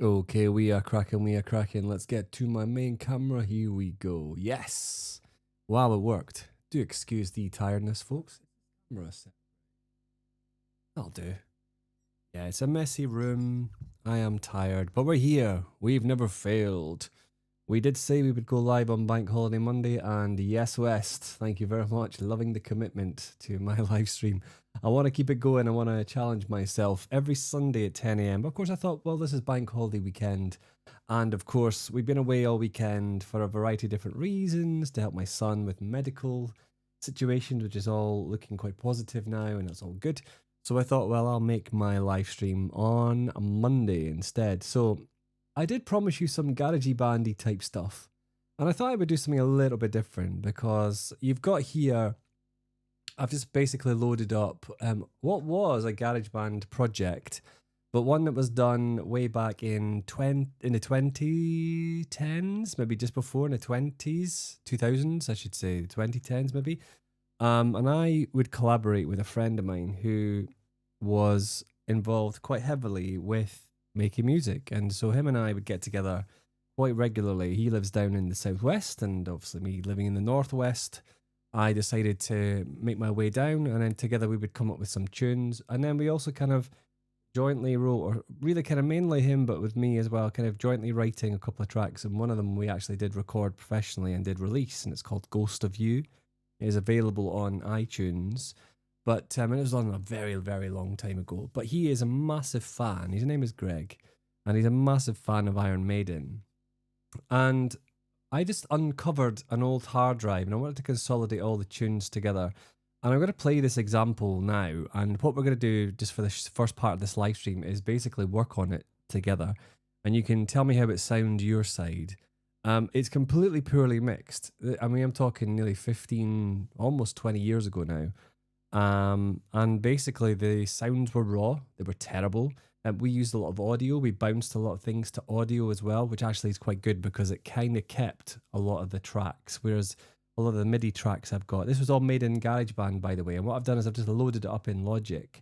Okay, we are cracking. Let's get to my main camera. Here we go. Yes! Wow, it worked. Do excuse the tiredness, folks. That'll do. Yeah, it's a messy room. I am tired, but we're here. We've never failed. We did say we would go live on Bank Holiday Monday, and yes, West, thank you very much. Loving the commitment to my live stream. I want to keep it going. I want to challenge myself every Sunday at 10 a.m. But of course, I thought, well, this is Bank Holiday weekend. And of course, we've been away all weekend for a variety of different reasons to help my son with medical situations, which is all looking quite positive now, and that's all good. So I thought, well, I'll make my live stream on a Monday instead. So I did promise you some garagey bandy type stuff. And I thought I would do something a little bit different because you've got here, I've just basically loaded up what was a GarageBand project, but one that was done way back in the 2010s, maybe just before in the 2000s, I should say, the 2010s maybe. And I would collaborate with a friend of mine who was involved quite heavily with making music. And so him and I would get together quite regularly. He lives down in the southwest, and obviously me living in the northwest. I decided to make my way down, and then together we would come up with some tunes. And then we also kind of jointly wrote, or really kind of mainly him, but with me as well, kind of jointly writing a couple of tracks. And one of them we actually did record professionally and did release, and it's called Ghost of You. It is available on iTunes. But it was on a very, very long time ago. But he is a massive fan. His name is Greg. And he's a massive fan of Iron Maiden. And I just uncovered an old hard drive. And I wanted to consolidate all the tunes together. And I'm going to play this example now. And what we're going to do just for the first part of this live stream is basically work on it together. And you can tell me how it sounds your side. It's completely poorly mixed. I mean, I'm talking nearly 15, almost 20 years ago now. And basically the sounds were raw. They were terrible. We used a lot of audio. We bounced a lot of things to audio as well, which actually is quite good because it kind of kept a lot of the tracks. Whereas a lot of the MIDI tracks I've got, this was all made in GarageBand, by the way. And what I've done is I've just loaded it up in Logic,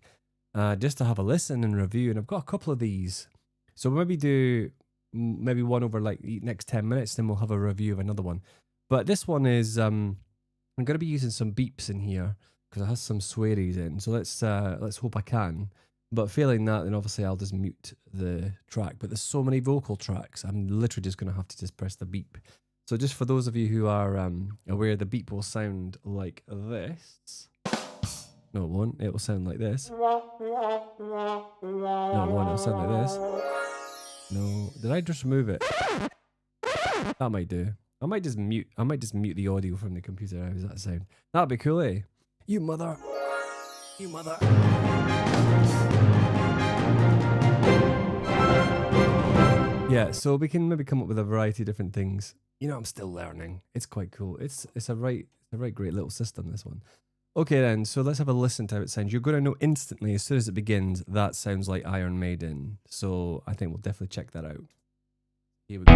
just to have a listen and review. And I've got a couple of these. So we'll maybe do one over like the next 10 minutes, then we'll have a review of another one. But this one is, I'm going to be using some beeps in here because it has some swearies in. So let's hope I can. But failing that, then obviously I'll just mute the track. But there's so many vocal tracks, I'm literally just going to have to just press the beep. So just for those of you who are aware, the beep will sound like this. No, it won't. It will sound like this. No, it won't. It'll sound like this. No, did I just remove it? That might do. I might just mute the audio from the computer. How does that sound? That'd be cool, eh? You mother. You mother. Yeah, so we can maybe come up with a variety of different things. You know, I'm still learning. It's quite cool. It's a right great little system, this one. Okay then, so let's have a listen to how it sounds. You're going to know instantly, as soon as it begins, that sounds like Iron Maiden. So I think we'll definitely check that out. Here we go.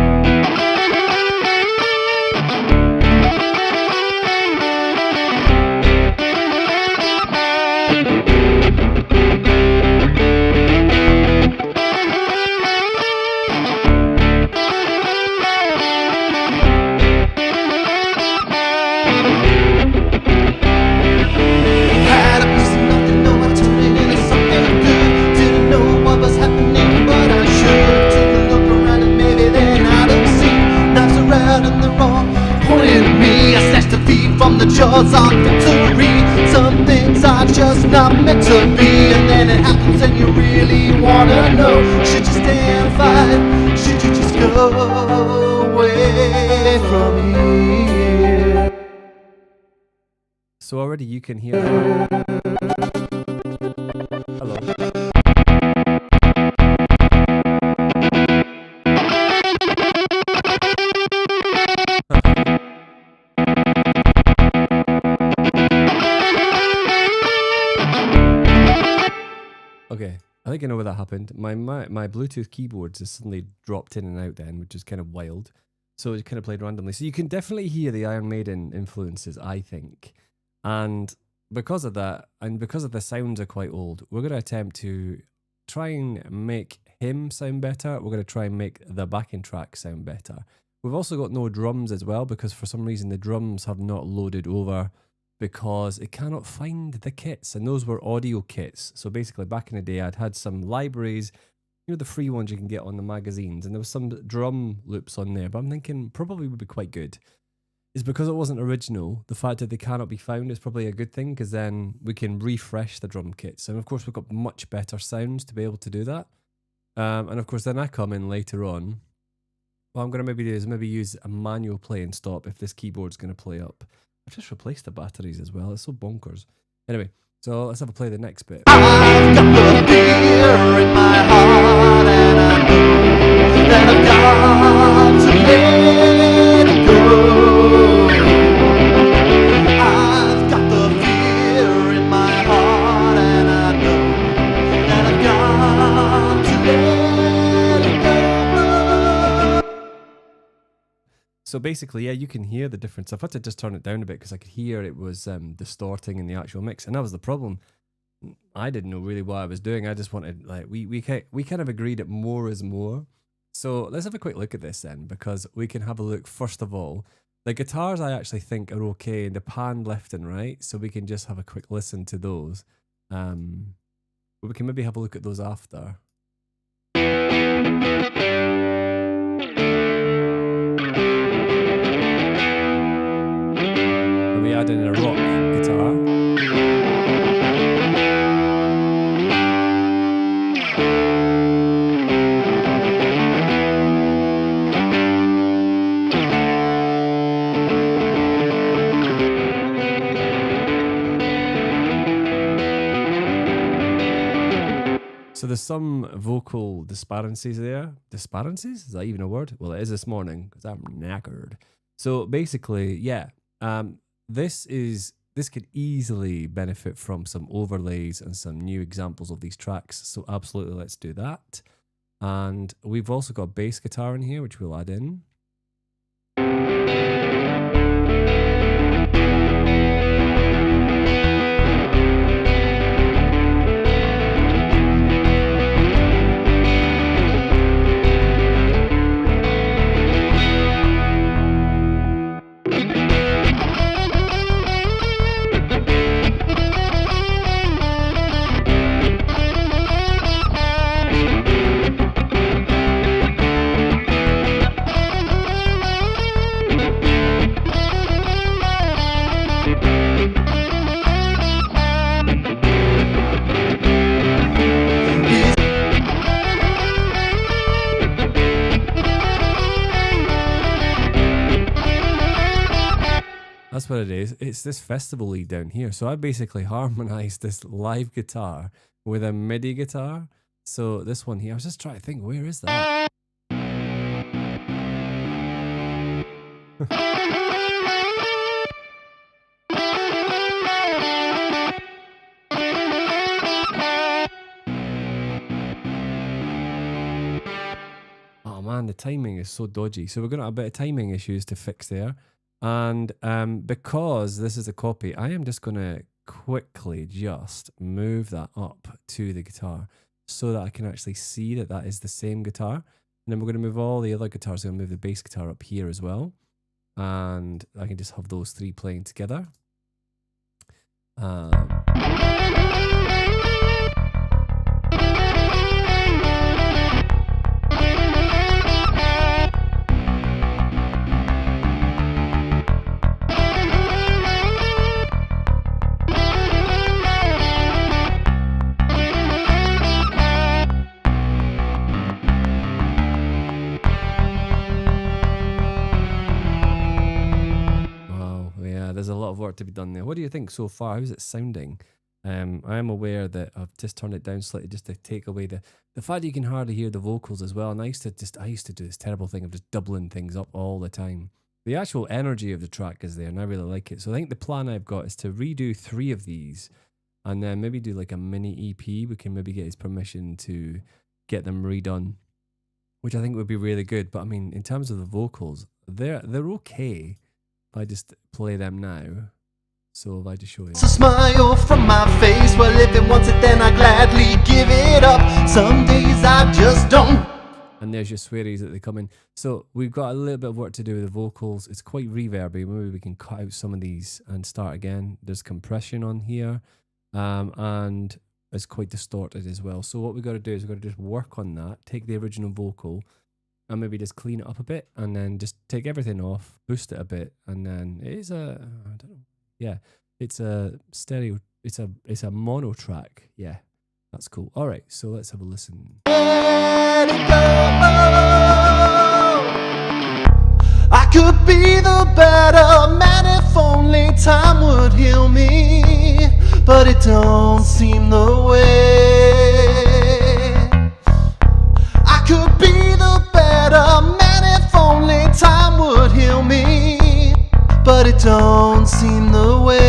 From the jaws of victory, some things are just not meant to be, and then it happens and you really wanna know, should you stay and fight, should you just go away from here? So already you can hear that. Hello. Okay, I think I know where that happened. My Bluetooth keyboards just suddenly dropped in and out then, which is kind of wild. So it kind of played randomly. So you can definitely hear the Iron Maiden influences, I think. And because of that, and because of the sounds are quite old, we're going to attempt to try and make him sound better, we're going to try and make the backing track sound better. We've also got no drums as well, because for some reason the drums have not loaded over because it cannot find the kits, and those were audio kits. So basically back in the day I'd had some libraries, you know, the free ones you can get on the magazines, and there was some drum loops on there, but I'm thinking probably would be quite good. It's because it wasn't original. The fact that they cannot be found is probably a good thing, because then we can refresh the drum kits. And of course, we've got much better sounds to be able to do that. And of course, then I come in later on. What I'm going to maybe do is maybe use a manual play and stop if this keyboard's going to play up. I've just replaced the batteries as well. It's so bonkers. Anyway, so let's have a play the next bit. I've got the fear in my heart, and I know that I've got to let it go. I've got the fear in my heart, and I know that I've got to let it go. So basically, yeah, you can hear the difference. I've had to just turn it down a bit because I could hear it was distorting in the actual mix, and that was the problem. I didn't know really what I was doing. I just wanted, like, we kind of agreed that more is more. So let's have a quick look at this then, because we can have a look. First of all, the guitars I actually think are okay, the pan left and right, so we can just have a quick listen to those. But we can maybe have a look at those after. Maybe add in a rock guitar. So there's some vocal disparities there. Disparities? Is that even a word? Well, it is this morning because I'm knackered. So basically, yeah, this could easily benefit from some overlays and some new examples of these tracks. So absolutely, let's do that. And we've also got bass guitar in here, which we'll add in. That's what it is. It's this festival lead down here. So I basically harmonized this live guitar with a MIDI guitar. So this one here, I was just trying to think, where is that? Oh man, the timing is so dodgy. So we're going to have a bit of timing issues to fix there. And because this is a copy, I am just going to quickly just move that up to the guitar so that I can actually see that that is the same guitar. And then we're going to move all the other guitars. I'm going to move the bass guitar up here as well. And I can just have those three playing together. There's a lot of work to be done there. What do you think so far? How's it sounding? I am aware that I've just turned it down slightly just to take away the fact that you can hardly hear the vocals as well. And I used to do this terrible thing of just doubling things up all the time. The actual energy of the track is there, and I really like it. So I think the plan I've got is to redo 3 of these, and then maybe do like a mini EP. We can maybe get his permission to get them redone, which I think would be really good. But I mean, in terms of the vocals, they're okay. I just play them now. So if I just show you. It's a smile from my face. Well, if it wants it, then I gladly give it up. Some days I just don't. And there's your swearies that they come in. So we've got a little bit of work to do with the vocals. It's quite reverby. Maybe we can cut out some of these and start again. There's compression on here, and it's quite distorted as well. So what we've got to do is we've got to just work on that, take the original vocal and maybe just clean it up a bit, and then just take everything off, boost it a bit, and then it is a, I don't know. Yeah, it's a stereo, it's a mono track. Yeah, that's cool. All right, so let's have a listen. Let it go. I could be the better man if only time would heal me, but it don't seem the way. I could be the better man if only time would heal me, but it don't seem the way.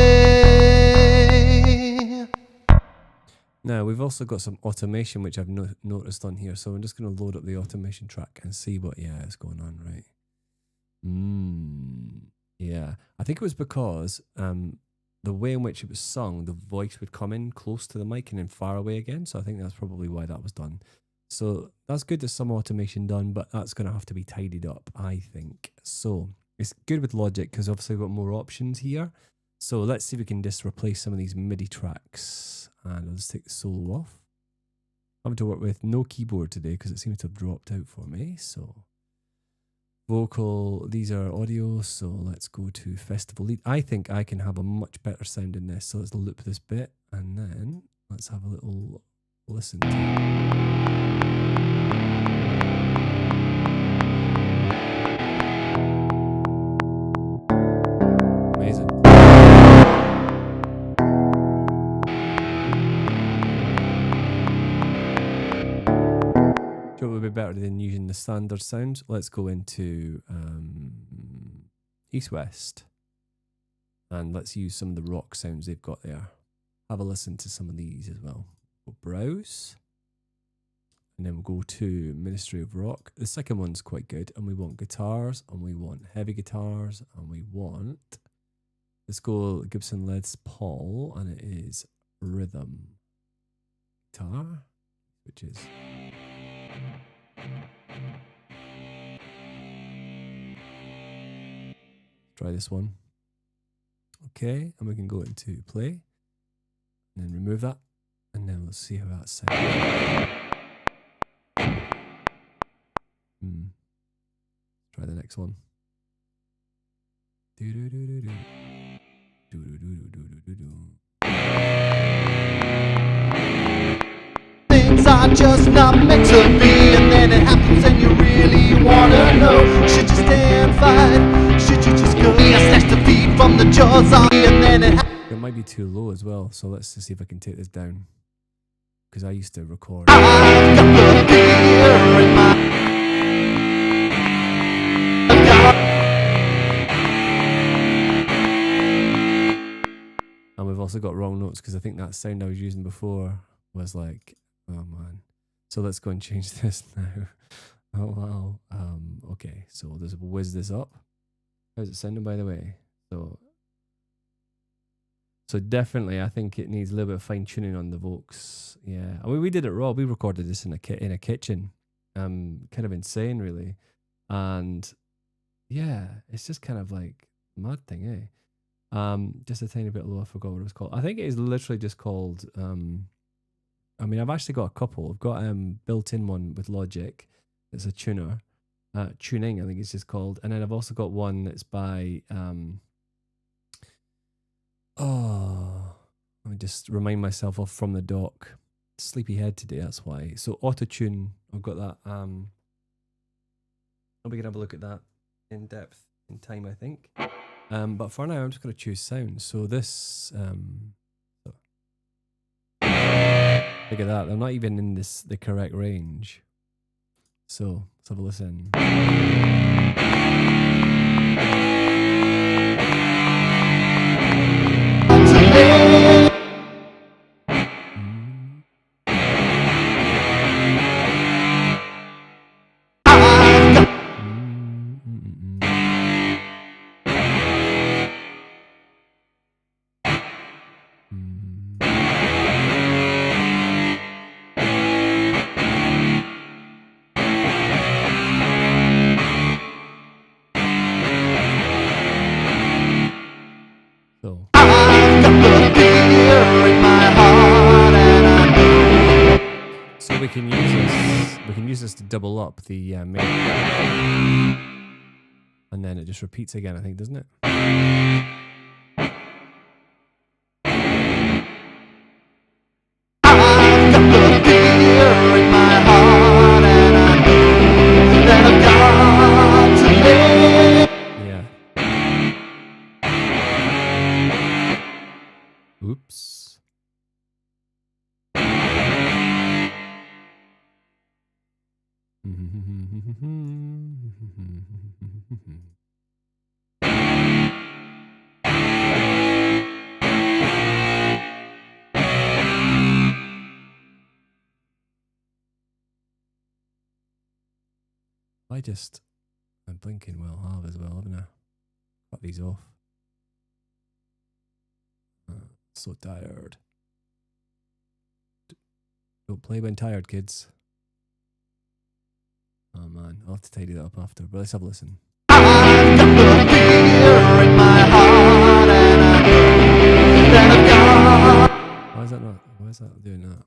Now, we've also got some automation, which I've noticed on here. So I'm just going to load up the automation track and see what, is going on, right? Yeah. I think it was because the way in which it was sung, the voice would come in close to the mic and then far away again. So I think that's probably why that was done. So that's good, there's some automation done, but that's going to have to be tidied up, I think. So it's good with Logic because obviously we've got more options here. So let's see if we can just replace some of these MIDI tracks. And I'll just take the solo off. I'm having to work with no keyboard today because it seems to have dropped out for me. So vocal, these are audio. So let's go to Festival Lead. I think I can have a much better sound in this. So let's loop this bit and then let's have a little listen to it. Amazing. Sure, it would be better than using the standard sounds. Let's go into East West and let's use some of the rock sounds they've got there. Have a listen to some of these as well. We'll browse and then we'll go to Ministry of Rock. The second one's quite good, and we want guitars and we want heavy guitars and we want, let's go Gibson Les Paul, and it is rhythm guitar, which is try this one. Okay, and we can go into play and then remove that, and then we'll see how that sounds. Try the next one. Things are just not meant to be, and then it happens and you really wanna know. Should you stay and fight? Should you just go? I snatched the feet from the jaws on me, and then it might be too low as well, so let's just see if I can take this down, because I used to record. I've got the beer in my and we've also got wrong notes because I think that sound I was using before was like, oh man. So let's go and change this now. Oh wow. Okay, so let's whiz this up. How's it sounding, by the way? So definitely, I think it needs a little bit of fine tuning on the vocals. Yeah, I mean, we did it raw. We recorded this in a kitchen. Kind of insane, really. And yeah, it's just kind of like a mad thing, eh? Just a tiny bit low. I forgot what it was called. I think it is literally just called. I mean, I've actually got a couple. I've got built-in one with Logic. It's a tuner, tuning. I think it's just called. And then I've also got one that's by. Let me just remind myself of From the Dock. Sleepyhead today. That's why. So auto-tune. I've got that. We can have a look at that in depth in time, I think. But for now, I'm just going to choose sound. So this, look at that. I'm not even in the correct range. So let's have a listen. us to double up the main. And then it just repeats again, I think, doesn't it? Yeah. Oops. I'm blinking well hard as well, haven't I? Cut these off. So tired. Don't play when tired, kids. Oh man, I'll have to tidy that up after, but let's have a listen. Why is that doing that?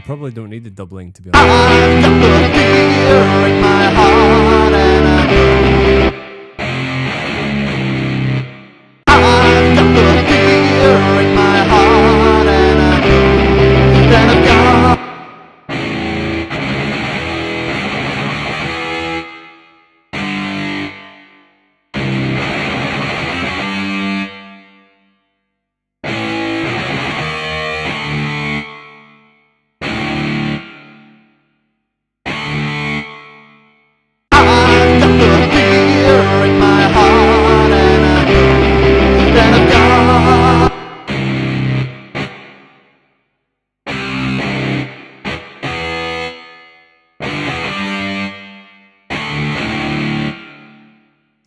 Probably don't need the doubling, to be honest.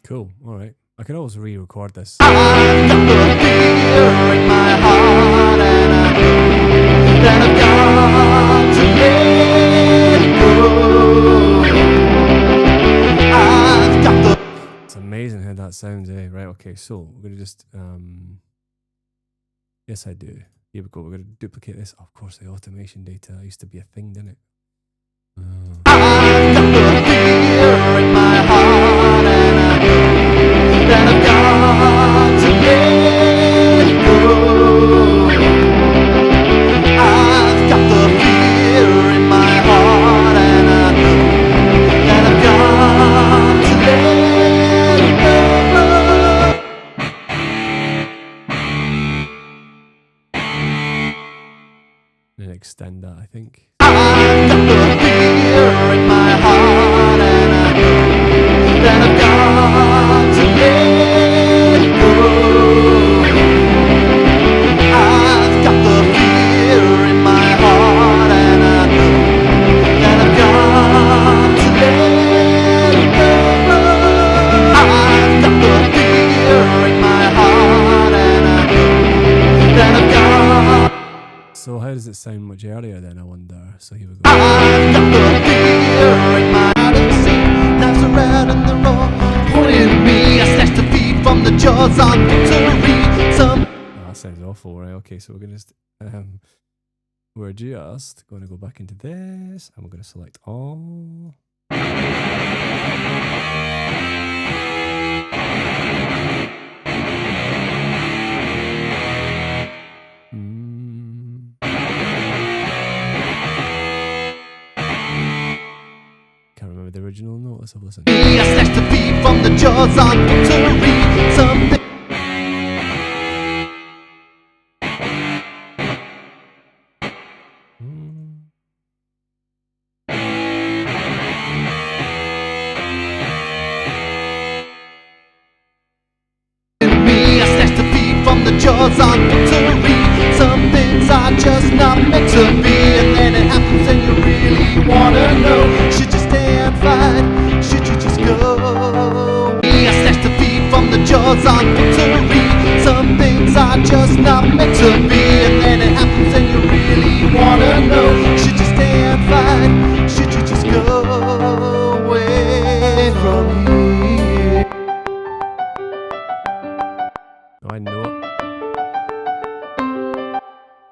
Cool, alright. I can always re-record this. It's amazing how that sounds, eh? Right, okay, so we're going to just... Yes, I do. Here we go, we're going to duplicate this. Oh, of course, the automation data used to be a thing, didn't it? And extend that, I think. So how does it sound much earlier then, I wonder? So here we go. That sounds awful, right? Okay, so we're going to go back into this, and we're going to select all. Can't remember the original note. Let's have a listen. I snatched the beat from the jaws on to read something. not meant to be, and then it happens and you really wanna know. Should you stay and fight? Should you just go away from here?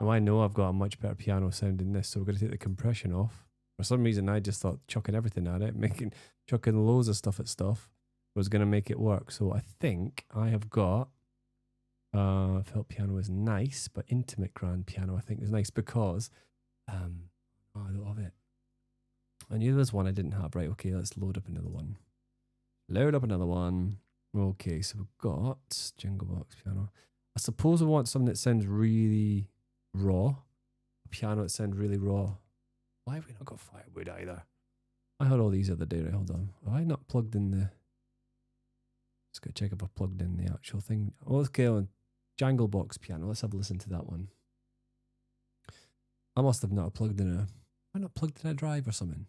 I know I've got a much better piano sound than this, so we're going to take the compression off. For some reason, I just thought chucking everything at it, chucking loads of stuff at stuff was going to make it work. So I think I have got felt piano is nice, but intimate grand piano I think is nice because I don't have it. I knew there was one I didn't have. Right, okay, let's load up another one. Load up another one. Okay, so we've got Jingle Box piano. I suppose I want something that sounds really raw. A piano that sounds really raw. Why have we not got firewood either? I had all these the other day, right? Hold on. Have I not plugged in the... Let's go check if I've plugged in the actual thing. Oh, okay, on Jangle Box piano. Let's have a listen to that one. I must have not plugged in a... Have I not plugged in a drive or something?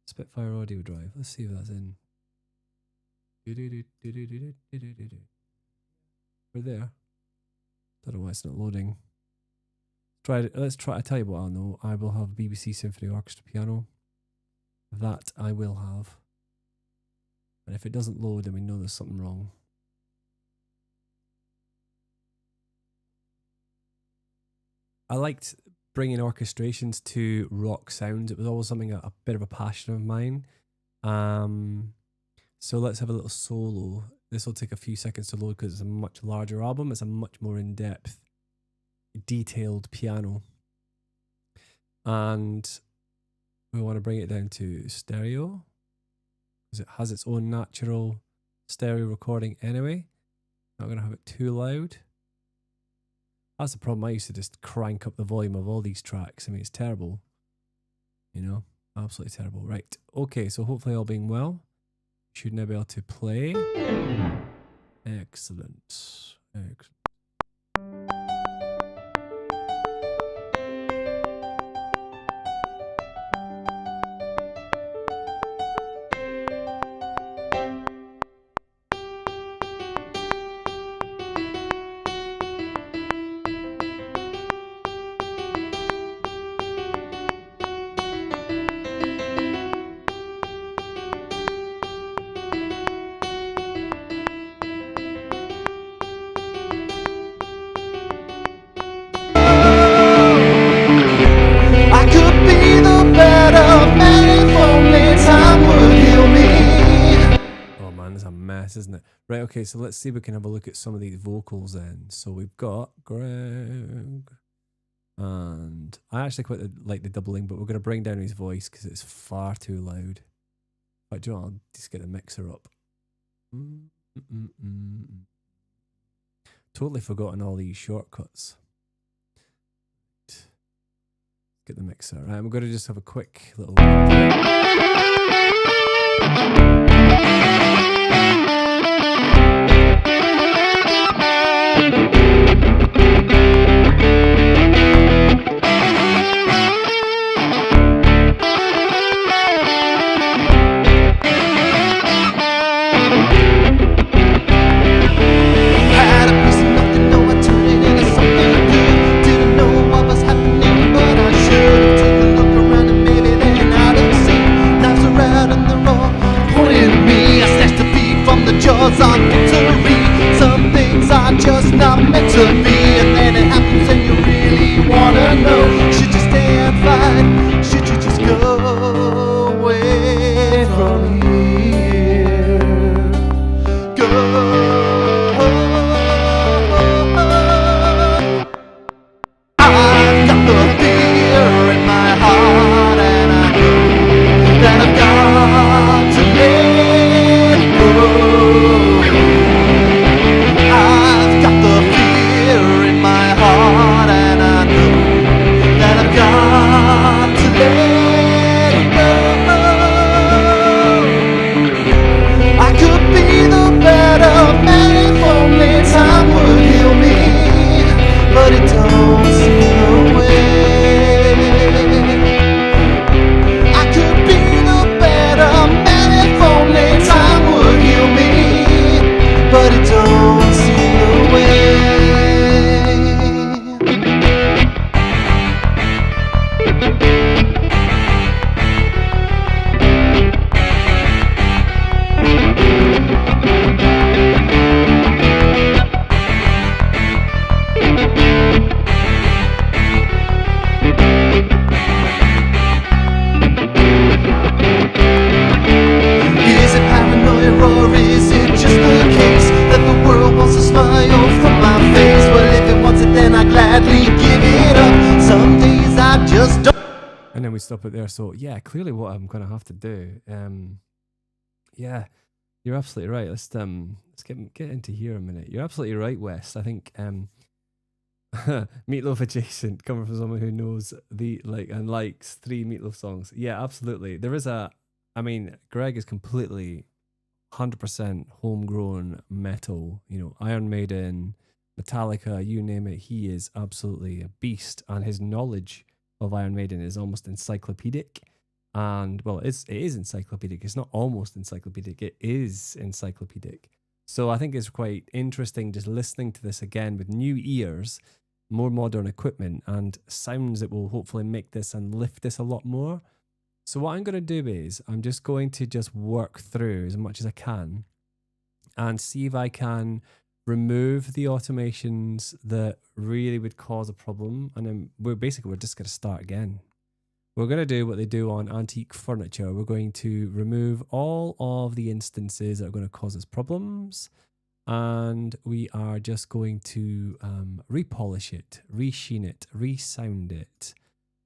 Spitfire audio drive. Let's see if that's in. We're there. Don't know why it's not loading. Let's try. I tell you what I know. I will have BBC Symphony Orchestra piano. That I will have. And if it doesn't load, then we know there's something wrong. I liked bringing orchestrations to rock sounds. It was always something a bit of a passion of mine. So let's have a little solo. This will take a few seconds to load because it's a much larger album. It's a much more in-depth, detailed piano. And we want to bring it down to stereo because it has its own natural stereo recording anyway. Not going to have it too loud. That's the problem. I used to just crank up the volume of all these tracks. I mean, it's terrible. You know, absolutely terrible. Right. Okay, so hopefully all being well. Should now be able to play. Excellent. Excellent. Isn't it? Right, okay, so let's see if we can have a look at some of these vocals then. So we've got Greg, and I actually quite like the doubling, but we're going to bring down his voice because it's far too loud. Right, do you know what? I'll just get the mixer up. Totally forgotten all these shortcuts. Get the mixer. Right, I'm going to just have a quick little... Pointed me, I then we stop it there. So yeah, clearly what I'm gonna have to do. Yeah, you're absolutely right. Let's get into here a minute. You're absolutely right, Wes. I think Meatloaf adjacent, coming from someone who knows the and likes 3 Meatloaf songs. Yeah, absolutely. There is I mean, Greg is completely 100% homegrown metal. You know, Iron Maiden, Metallica, you name it. He is absolutely a beast, and his knowledge of Iron Maiden is almost encyclopedic. And well, it is encyclopedic. It's not almost encyclopedic. It is encyclopedic. So I think it's quite interesting just listening to this again with new ears, more modern equipment, and sounds that will hopefully make this and lift this a lot more. So what I'm going to do is I'm just going to just work through as much as I can and see if I can remove the automations that really would cause a problem. And then we're just going to start again. We're going to do what they do on antique furniture. We're going to remove all of the instances that are going to cause us problems. And we are just going to repolish it, resheen it, resound it.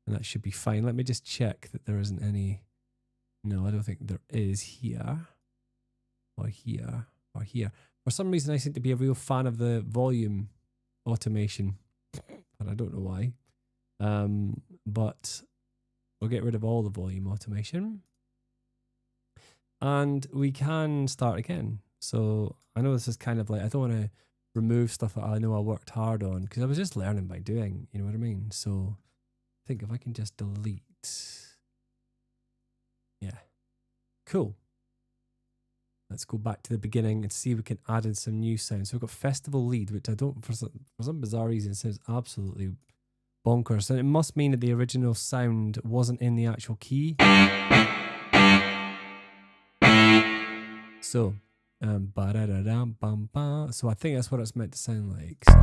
And that should be fine. Let me just check that there isn't any. No, I don't think there is here. Or here. Or here. For some reason, I seem to be a real fan of the volume automation. And I don't know why. But we'll get rid of all the volume automation. And we can start again. So I know this is kind of like, I don't want to remove stuff that I know I worked hard on, because I was just learning by doing, you know what I mean? So I think if I can just delete. Yeah. Cool. Let's go back to the beginning and see if we can add in some new sounds. So we've got Festival Lead, which I don't, for some bizarre reason, sounds absolutely bonkers. And it must mean that the original sound wasn't in the actual key. So, so I think that's what it's meant to sound like. So.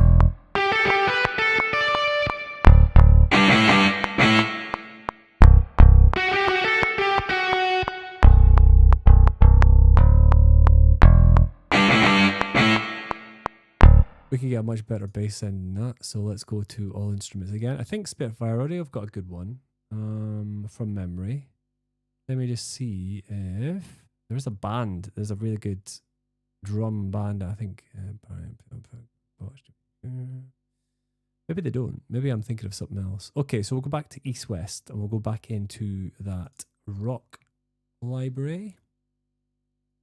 We can get a much better bass sound than that. So let's go to all instruments again. I think Spitfire already have got a good one from memory. Let me just see if there's a band. There's a really good drum band, I think. Maybe they don't. Maybe I'm thinking of something else. Okay, so we'll go back to East West and we'll go back into that rock library.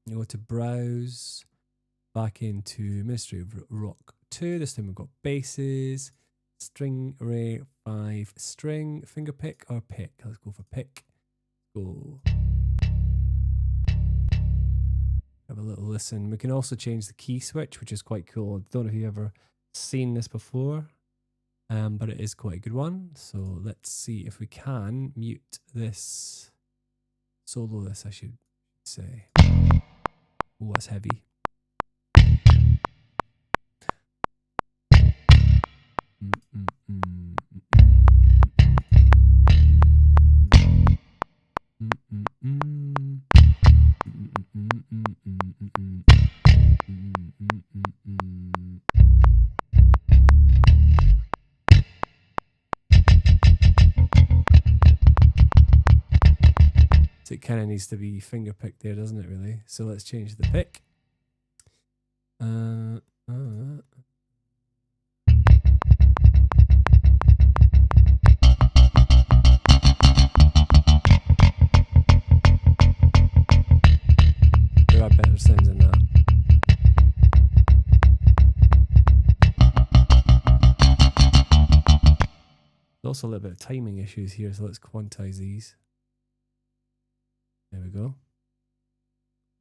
You go to browse, back into Ministry of Rock 2. This time we've got basses, string array 5, string, finger pick or pick. Let's go for pick. Go. Have a little listen. We can also change the key switch, which is quite cool. I don't know if you've ever seen this before, but it is quite a good one. So let's see if we can mute this, solo this, I should say. Oh, that's heavy. So it kind of needs to be finger picked there, doesn't it, really? So let's change the pick. There are better sounds than that. There's also a little bit of timing issues here, so let's quantize these. There we go.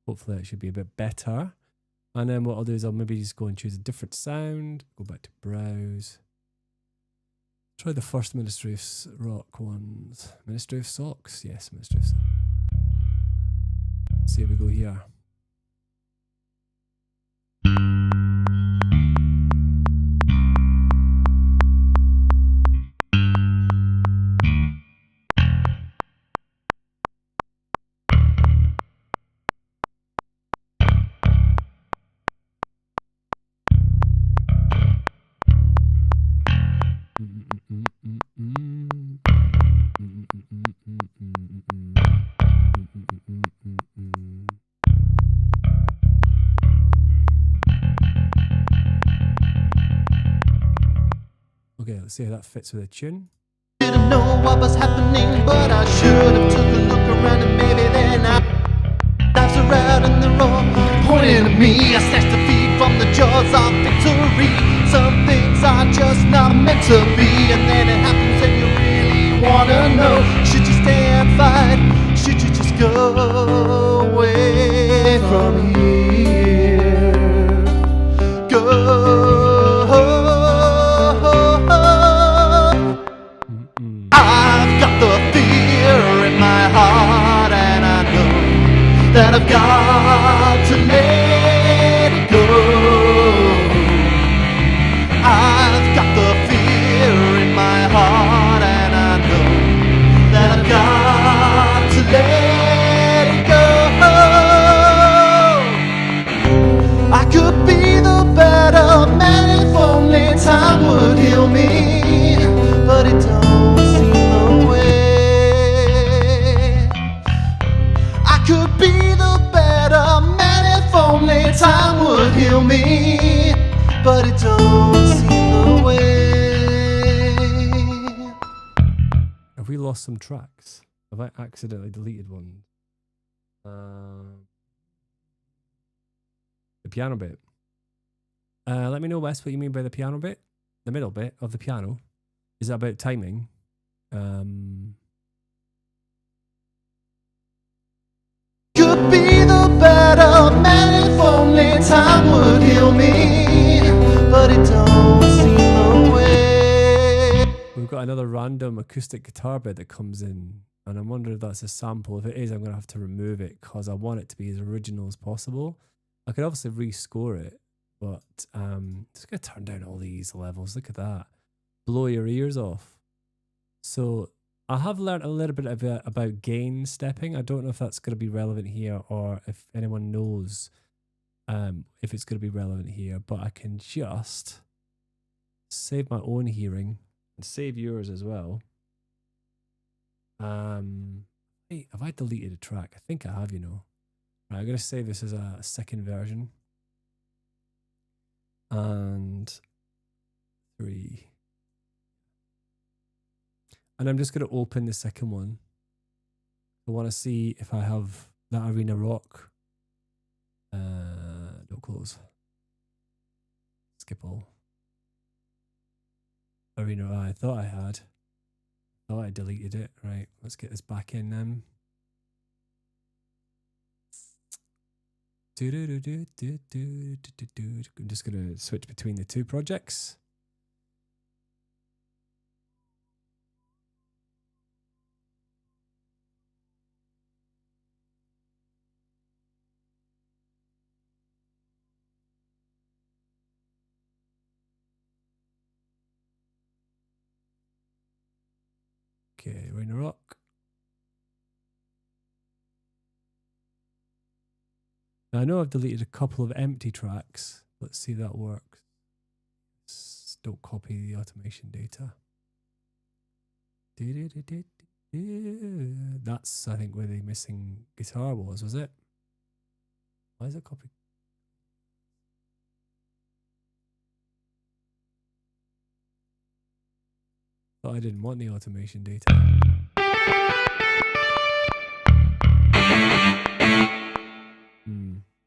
Hopefully that should be a bit better. And then what I'll do is I'll maybe just go and choose a different sound. Go back to browse. Try the first Ministry of Rock ones. Ministry of Socks? Yes, Ministry of Socks. See if we go here. Okay, let's see how that fits with the tune. Didn't know what was happening, but I should have took a look around and maybe then I dives around in the road, pointing at me. I snatched the feet from the jaws of victory. Some things are just not meant to be, and then it happens and you really wanna know. Should you stay and fight? Should you just go away from here? Go. I've got the fear in my heart, and I know that I've got to let it go. I've got the fear in my heart, and I know that I've got to let it go. I could be the better man if only time would heal me, but it don't seem the way. I could be the better man if only time would heal me, but it don't seem the way. Have we lost some tracks? Have I accidentally deleted one? The piano bit. Let me know, Wes, what you mean by the piano bit. The middle bit of the piano. Is that about timing? Could be the better man if only time would heal me, but it don't seem the way. We've got another random acoustic guitar bit that comes in, and I'm wondering if that's a sample. If it is, I'm going to have to remove it because I want it to be as original as possible. I could obviously rescore it, but just going to turn down all these levels. Look at that. Blow your ears off. So I have learned a little bit about gain stepping. I don't know if that's going to be relevant here or if anyone knows if it's going to be relevant here, but I can just save my own hearing and save yours as well. Hey, have I deleted a track? I think I have, you know. Right, I'm going to save this as a second version. And 3. And I'm just going to open the second one. I want to see if I have that Arena Rock. Don't close. Skip all. Arena, I thought I had. Thought I deleted it. Right, let's get this back in then. I'm just going to switch between the two projects. Okay, Arena Rock. Now, I know I've deleted a couple of empty tracks. Let's see if that works. Don't copy the automation data. That's, I think, where the missing guitar was it? Why is it copied? Thought I didn't want the automation data.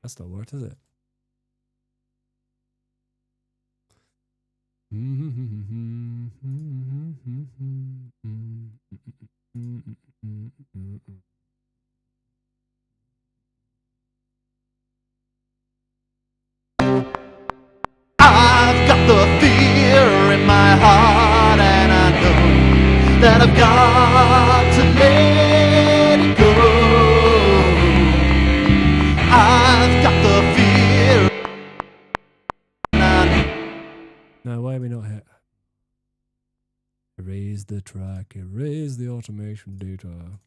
That's not worked, is it? I've got the fear in my heart, and I know that I've got to let it go. I've got the fear. Now, why are we not hit? Erase the track, erase the automation data.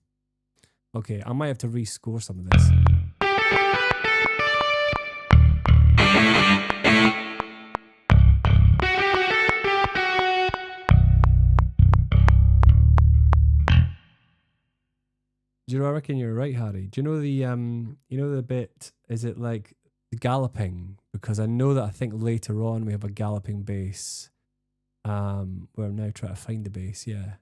Okay, I might have to rescore some of this. Do you know, I reckon you're right, Harry. Do you know the you know the bit, is it like the galloping? Because I know that I think later on we have a galloping bass We're now trying to find the bass, yeah.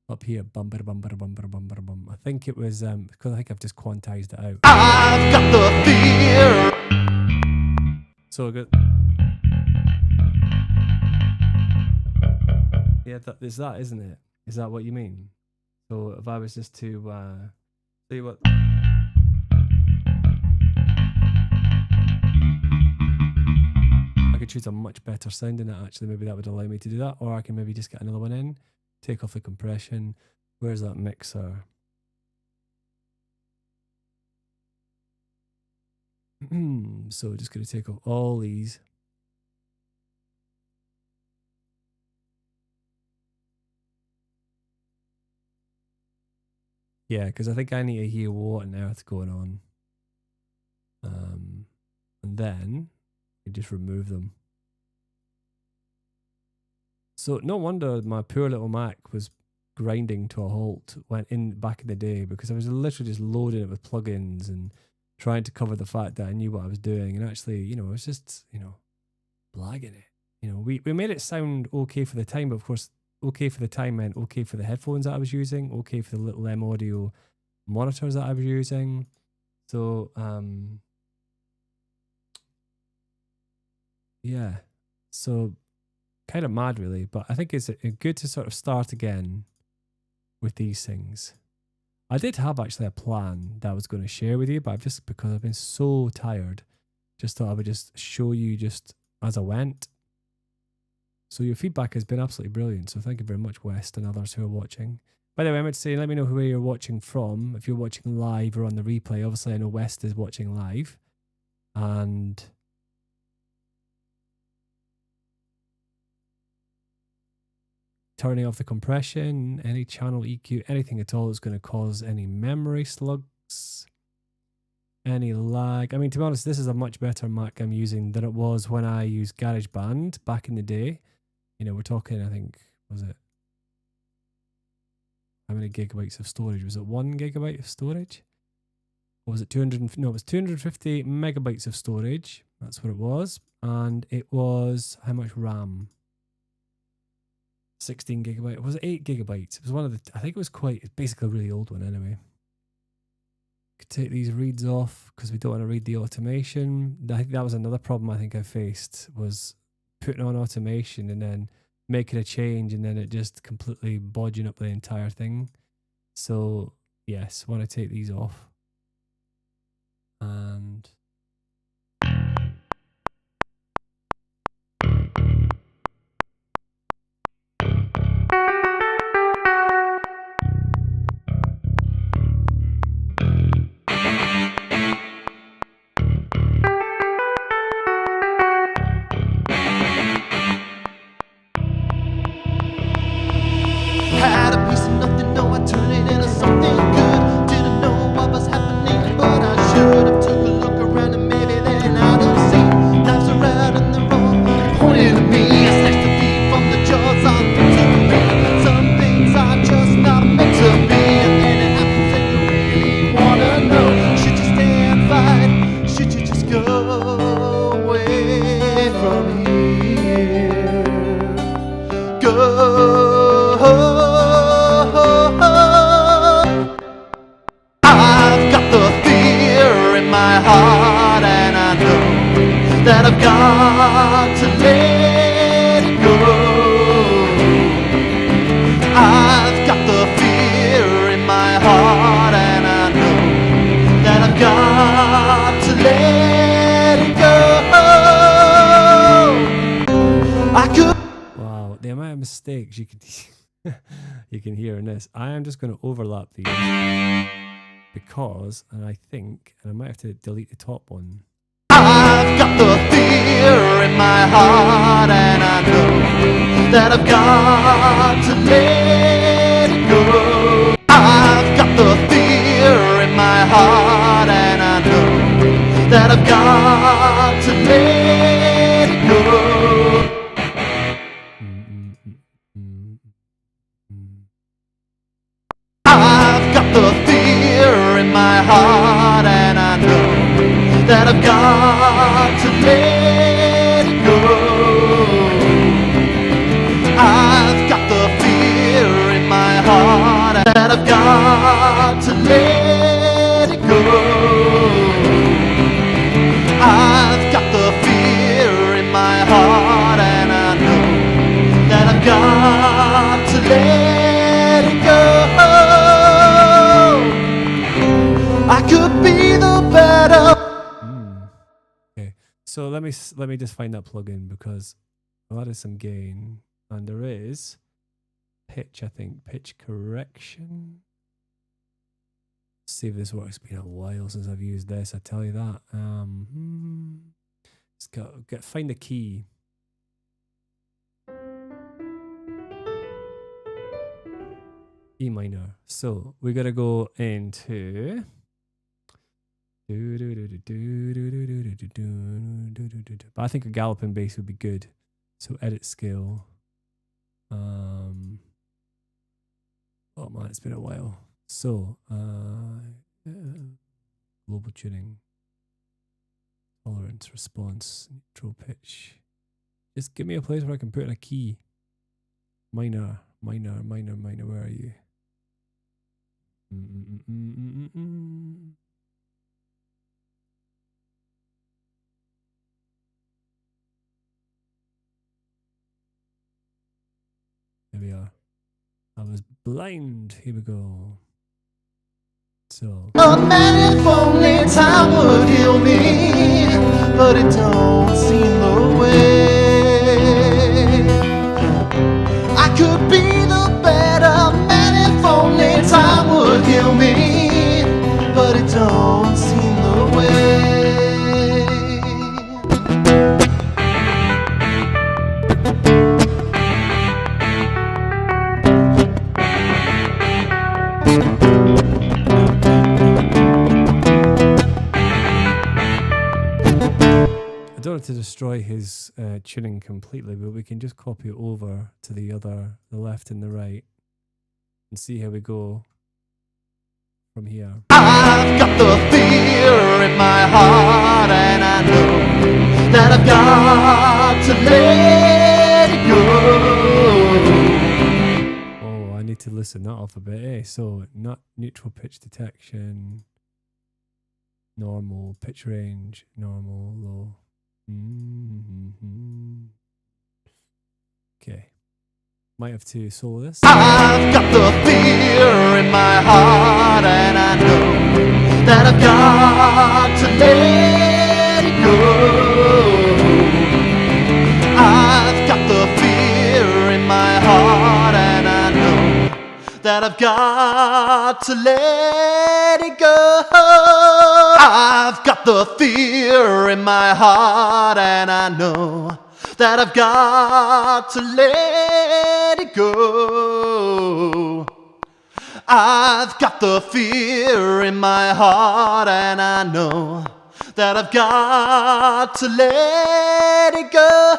Up here, bumper, bumper, bumper, bumper, bum. I think it was, because I think I've just quantized it out. I've got the fear. So good. Yeah, is that, isn't it? Is that what you mean? So if I was just to, see what... I could choose a much better sound in it, actually. Maybe that would allow me to do that. Or I can maybe just get another one in. Take off the compression. Where's that mixer? So just going to take off all these. Yeah, because I think I need to hear what on earth's going on. And then you just remove them. So no wonder my poor little Mac was grinding to a halt back in the day, because I was literally just loading it with plugins and trying to cover the fact that I knew what I was doing, and actually, you know, I was just, you know, blagging it. You know, we made it sound okay for the time, but of course, okay for the time meant okay for the headphones that I was using, okay for the little M Audio monitors that I was using. So, yeah, so kind of mad really, but I think it's good to sort of start again with these things. I did have actually a plan that I was going to share with you, but because I've been so tired, just thought I would just show you just as I went. So your feedback has been absolutely brilliant. So thank you very much, West, and others who are watching. By the way, I meant to say, let me know where you're watching from. If you're watching live or on the replay, obviously I know West is watching live. And turning off the compression, any channel EQ, anything at all is going to cause any memory slugs, any lag. I mean, to be honest, this is a much better Mac I'm using than it was when I used GarageBand back in the day. You know, we're talking, I think, was it? How many gigabytes of storage? Was it 1 gigabyte of storage? Or was it 200? No, it was 250 megabytes of storage. That's what it was. And it was, how much RAM? 16 gigabyte. Was it 8 gigabytes? It was one of the, I think it was it's basically a really old one anyway. Could take these reads off because we don't want to read the automation. I think that was another problem I think I faced, was putting on automation and then making a change and then it just completely bodging up the entire thing. So yes, want to take these off. And Had a piece of nothing, no, I turned it into something good. Didn't know what was happening, but I should have took a look around and maybe then I'd have seen knives are out in the road, pointing at me. I snatched a thief from the jaws on me. Some things are just not meant to be, and then it happens and you really wanna know. Should you stay and fight? Should you just go away from here? Go. I've got the fear in my heart, and I know that I've got to let it go. I've got the fear in my heart, and I know that I've got to let it go. I could. wow, the amount of mistakes you can you can hear in this. I am just going to overlap these because, and I think, and I might have to delete the top one. I've got the fear in my heart, and I know that I've got to let it go. I've got the fear in my heart, and I know that I've got to let it go. I've got the fear in my heart, and I know that I've got to let it go. I've got to let it go. I could be the better. Okay, so let me just find that plugin because I've added some gain and there is pitch. I think pitch correction. Let's see if this works. It's been a while since I've used this. I tell you that. Let's find the key. E minor. So we gotta go into. But I think a galloping bass would be good. So edit scale. Oh man, it's been a while. So global tuning, tolerance, response, neutral pitch. Just give me a place where I can put in a key. Minor. Where are you? There we are. I was blind. Here we go. So. A man if only time would heal me, but it don't seem the way. I could be the better man if only time would heal me, but it don't seem the way. I don't want to destroy his tuning completely, but we can just copy it over to the left and the right, and see how we go from here. I've got the fear in my heart, and I know that I've got to let it go. Oh, I need to listen that off a bit, eh? So, not neutral pitch detection, normal pitch range, normal, low. Okay. Might have to solo this. I've got the fear in my heart, and I know that I've got to let it go. I've got the fear in my heart, and I know that I've got to let it go. I've got the fear in my heart, and I know that I've got to let it go. I've got the fear in my heart, and I know that I've got to let it go.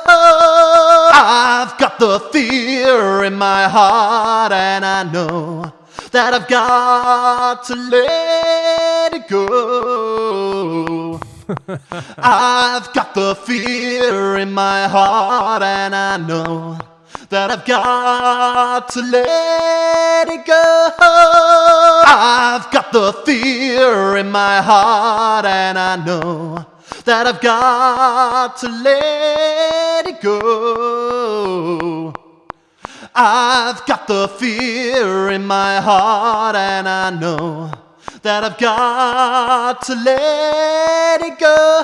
I've got the fear in my heart, and I know that I've got to let it go. I've got the fear in my heart, and I know that I've got to let it go. I've got the fear in my heart, and I know that I've got to let it go. I've got the fear in my heart, and I know that I've got to let it go.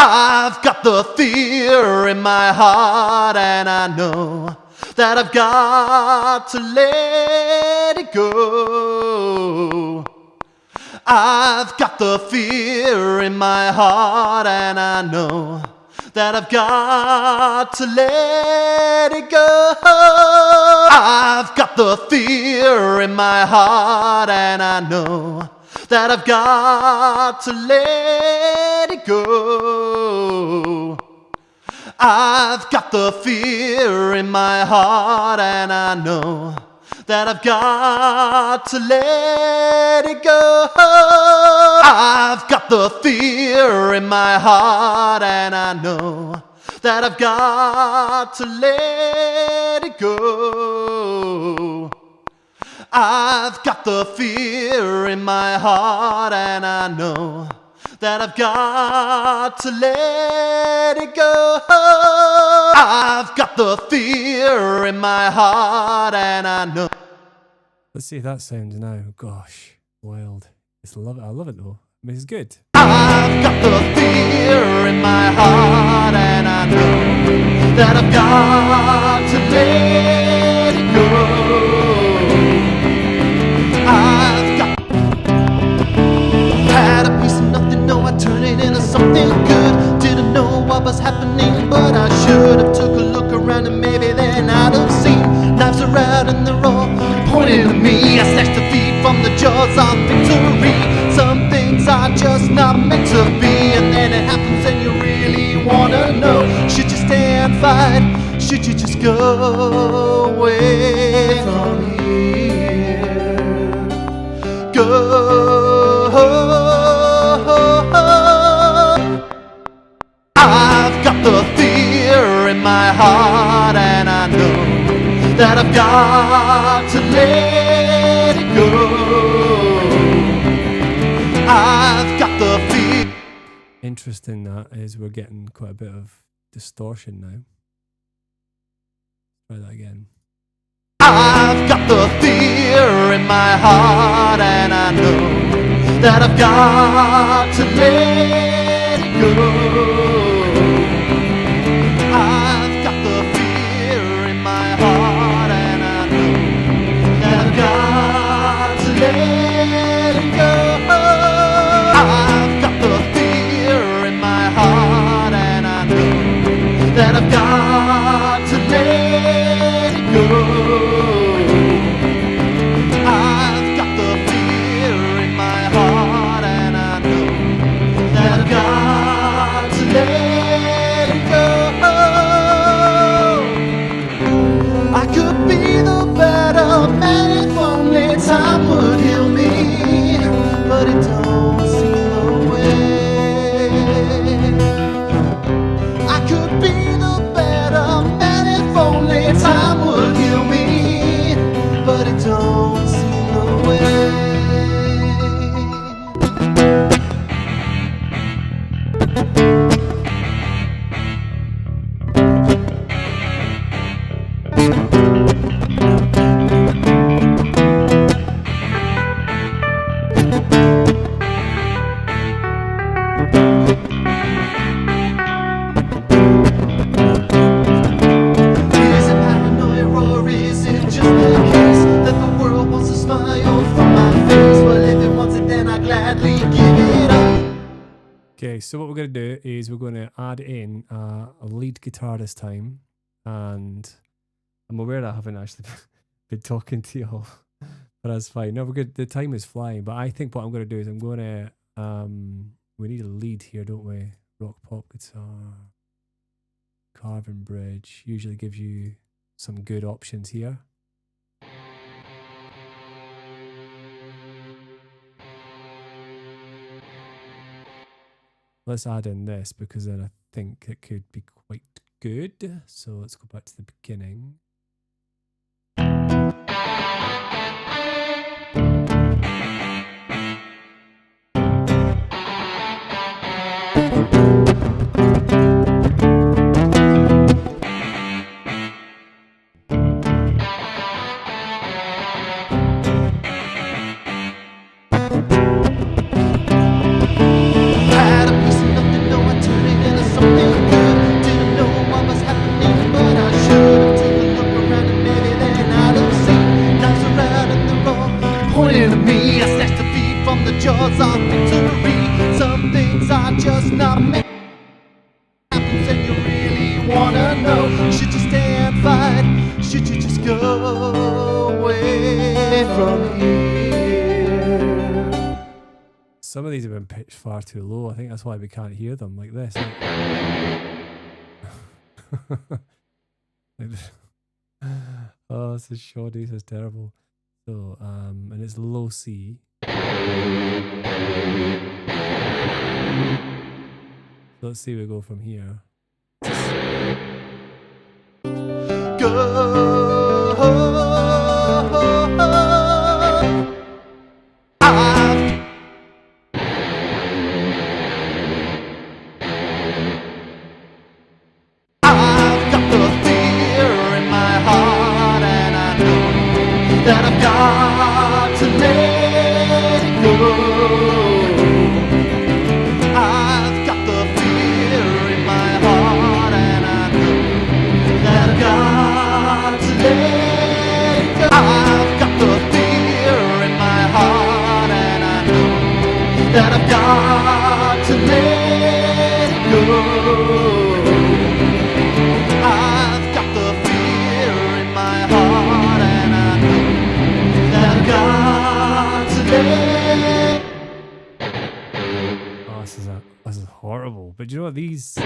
I've got the fear in my heart, and I know that I've got to let it go. I've got the fear in my heart, and I know that I've got to let it go. I've got the fear in my heart, and I know that I've got to let it go. I've got the fear in my heart, and I know that I've got to let it go. I've got the fear in my heart, and I know that I've got to let it go. I've got the fear in my heart, and I know that I've got to let it go. I've got the fear in my heart, and I know. Let's see if that sounds now. Gosh, wild. I love it though. I mean, it's good. I've got the fear in my heart, and I know that I've got to let it go. I've got had a piece of nothing, no, I turned it into something good. Didn't know what was happening, but I should have took a look around, and maybe then I'd have seen knives are out and they're all pointing at me. I snatched the feet from the jaws of victory. Some things are just not meant to be, and then it happens and you really wanna know. Should you stay and fight? Should you just go away from here? Go. I've got the fear in my heart, and I know that I've got to let it go. I've got the fear. Interesting that is we're getting quite a bit of distortion now. Try that again. I've got the fear in my heart, and I know that I've got to let it go. I've got the fear in my heart, and I know that I've got to let it go. I've got the fear in my heart, and I know that I've got to let it go. I've got the fear in my heart, and I know that I've got to let it go. I could be the better man if only time would heal me, but it don't seem the way. I could be the better man if only time would heal me, but it don't seem the way. Is it paranoia, or is it just the case that the world wants a smile from my face? Well, if it wants it, then I gladly give it up. Okay, so what we're going to do is we're going to add in a lead guitar this time, and I'm aware that I haven't actually been talking to you all, but that's fine. No, we're good. The time is flying, but I think what I'm going to do is I'm going to we need a lead here, don't we? Rock, pop, guitar, carving bridge usually gives you some good options here. Let's add in this because then I think it could be quite good. So let's go back to the beginning. Had a piece of nothing, no, I turned it into something good. Didn't know what was happening, but I should have taken a look around, and maybe then I'd have seen knives around and they're all pointing at me. I snatched the feet from the jaws of victory. Some things are just not meant to happen, and you really wanna know. Should you stay and fight? Should you just go away from here? Some of these have been pitched far too low. I think that's why we can't hear them like this. Like this. Oh, this is shoddy. This is terrible. So, and it's low C. So let's see where we go from here. I've got to let it go. I've got the fear in my heart, and I know that I've got to let. Oh, this is horrible. But you know what? This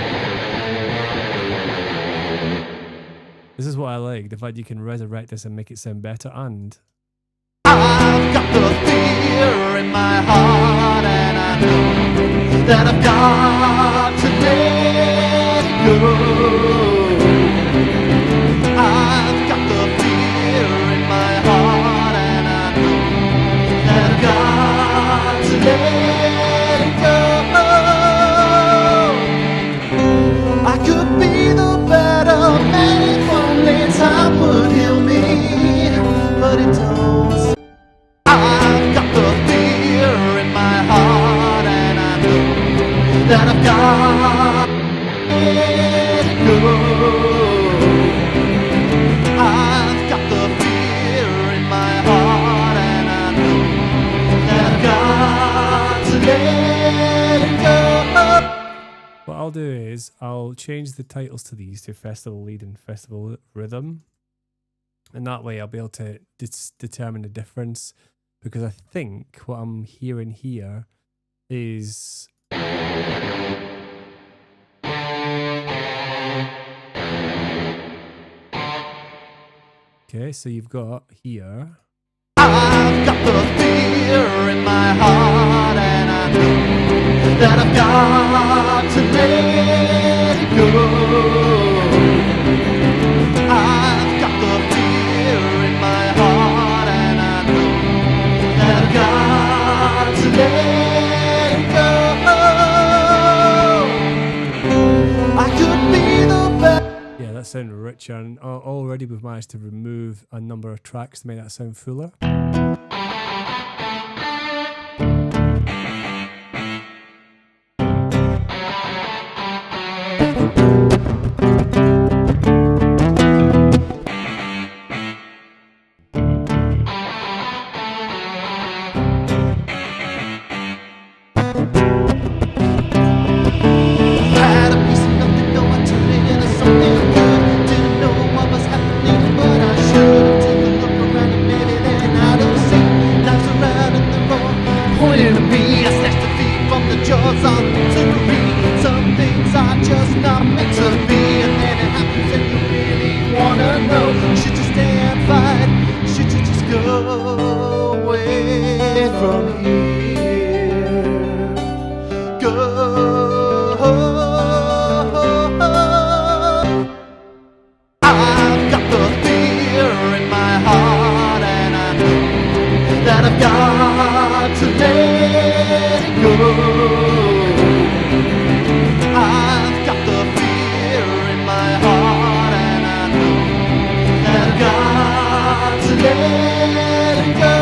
is what I like. The fact you can resurrect this and make it sound better. And I've got the fear in my heart, and I know that I've got to let it go. I've got the fear in my heart, and I know that I've got to let it go. I could be the better man if only time would heal me, but it don't. I've got the fear in my heart, and I know that I've got to let it go. I've got the fear in my heart, and I know that I've got to let it go. what I'll do is I'll change the titles to these to Festival Lead and Festival Rhythm. And that way I'll be able to determine the difference. Because I think what I'm hearing here is... Okay, so you've got here... I've got the fear in my heart, and I know that I've got to let it go. I've got the fear in my heart, and I know that I've got to let it go. I could be the best. Yeah, that sounded richer, and already we've managed to remove a number of tracks to make that sound fuller. Had a piece of nothing, no, I turned it into something good. Didn't know what was happening, but I should have taken a look around, and maybe then I'd have seen lives around in the road pointing at me. I snatched the thief from the jaws on victory. Some things are just not meant to be, and then it happens and you really wanna know. Should you stay and fight? Should you just go away from here? Go. I've got the fear in my heart, and I know that I've got to let it go. I've got the fear in my heart, and I know that I've got to let it go.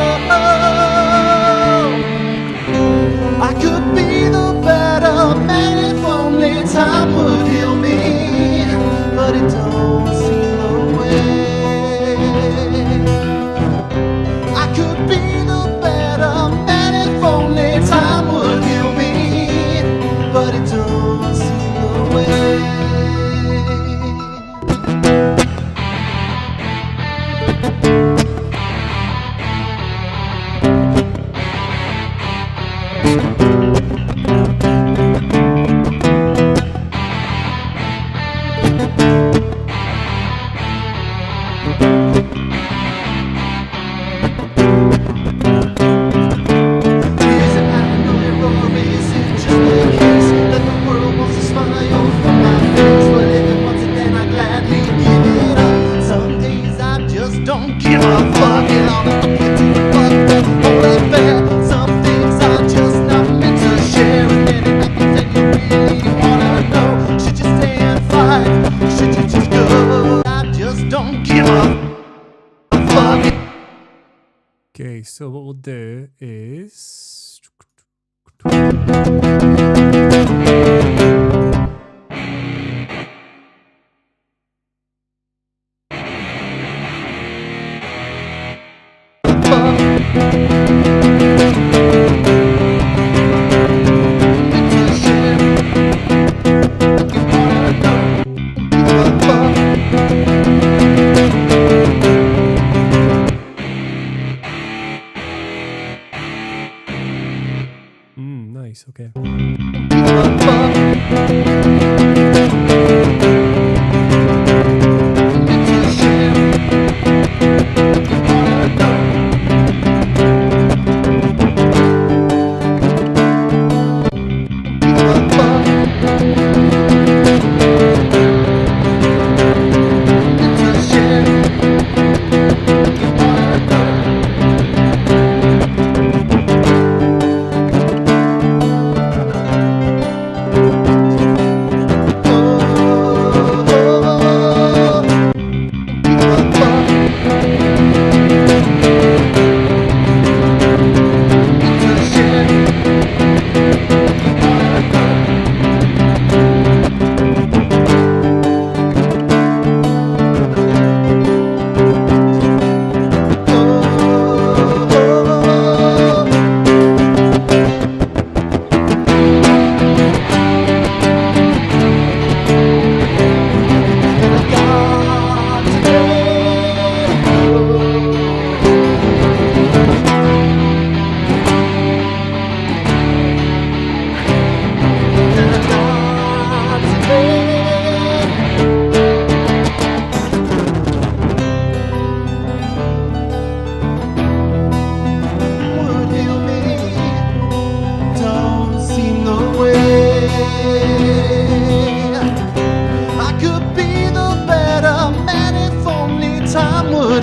I could be the better man if only time would heal me, but it don't seem the way. I could be the better man if only time would heal me, but it don't seem the way. Is it paranoia or is it just the case that the world wants to smile from my face? But if it wants it, then I'd gladly give it up. Some days I just don't give a fuck, and all the fucking to fuck that whole affair. Some things are just not meant to share, and then it happens and you really wanna know. Should you stay and fight? Should you just go? I just don't give a fuck. Okay, so what we'll do is... okay.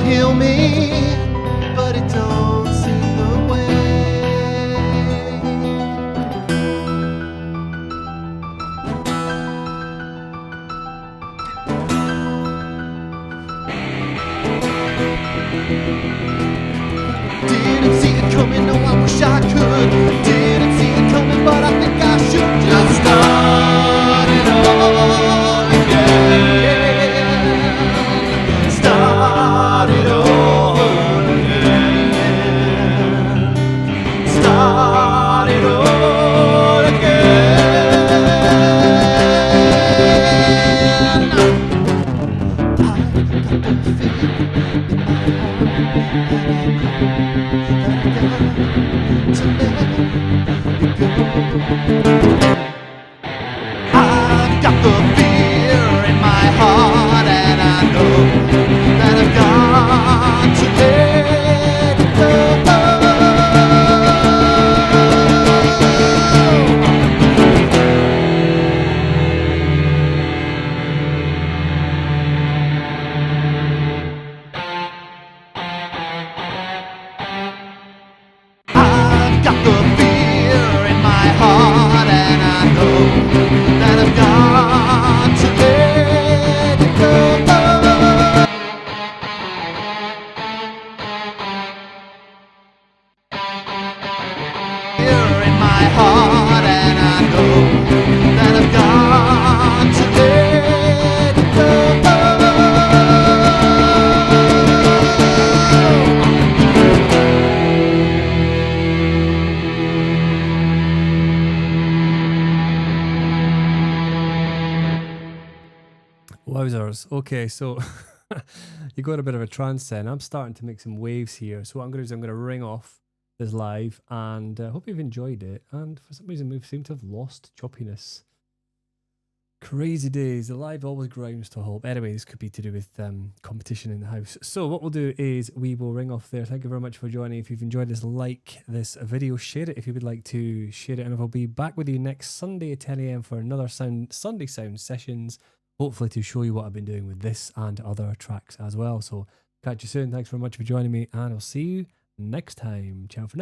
Heal me, but it don't seem the way. Didn't see it coming, no, I wish I could. Didn't see it coming, but I think I should just start it all again. Start it all again. Start it all again. I got the feeling in my I've got the fear in my heart, and I know that I've got to let it go. I've got the fear in my heart, and I know that I've got to let it go. Fear in my heart, and I know that I've got to let it go. Wowzers. Okay, so you got a bit of a trance then. I'm starting to make some waves here. So what I'm going to do is I'm going to ring off this live, and hope you've enjoyed it. And for some reason, we seem to have lost choppiness. Crazy days. The live always grinds to a halt. Anyway, this could be to do with competition in the house. So what we'll do is we will ring off there. Thank you very much for joining. If you've enjoyed this, like this video, share it if you would like to share it. And I'll be back with you next Sunday at 10 AM for another Sunday Sound Sessions. Hopefully to show you what I've been doing with this and other tracks as well. So catch you soon. Thanks very much for joining me, and I'll see you next time. Ciao for now.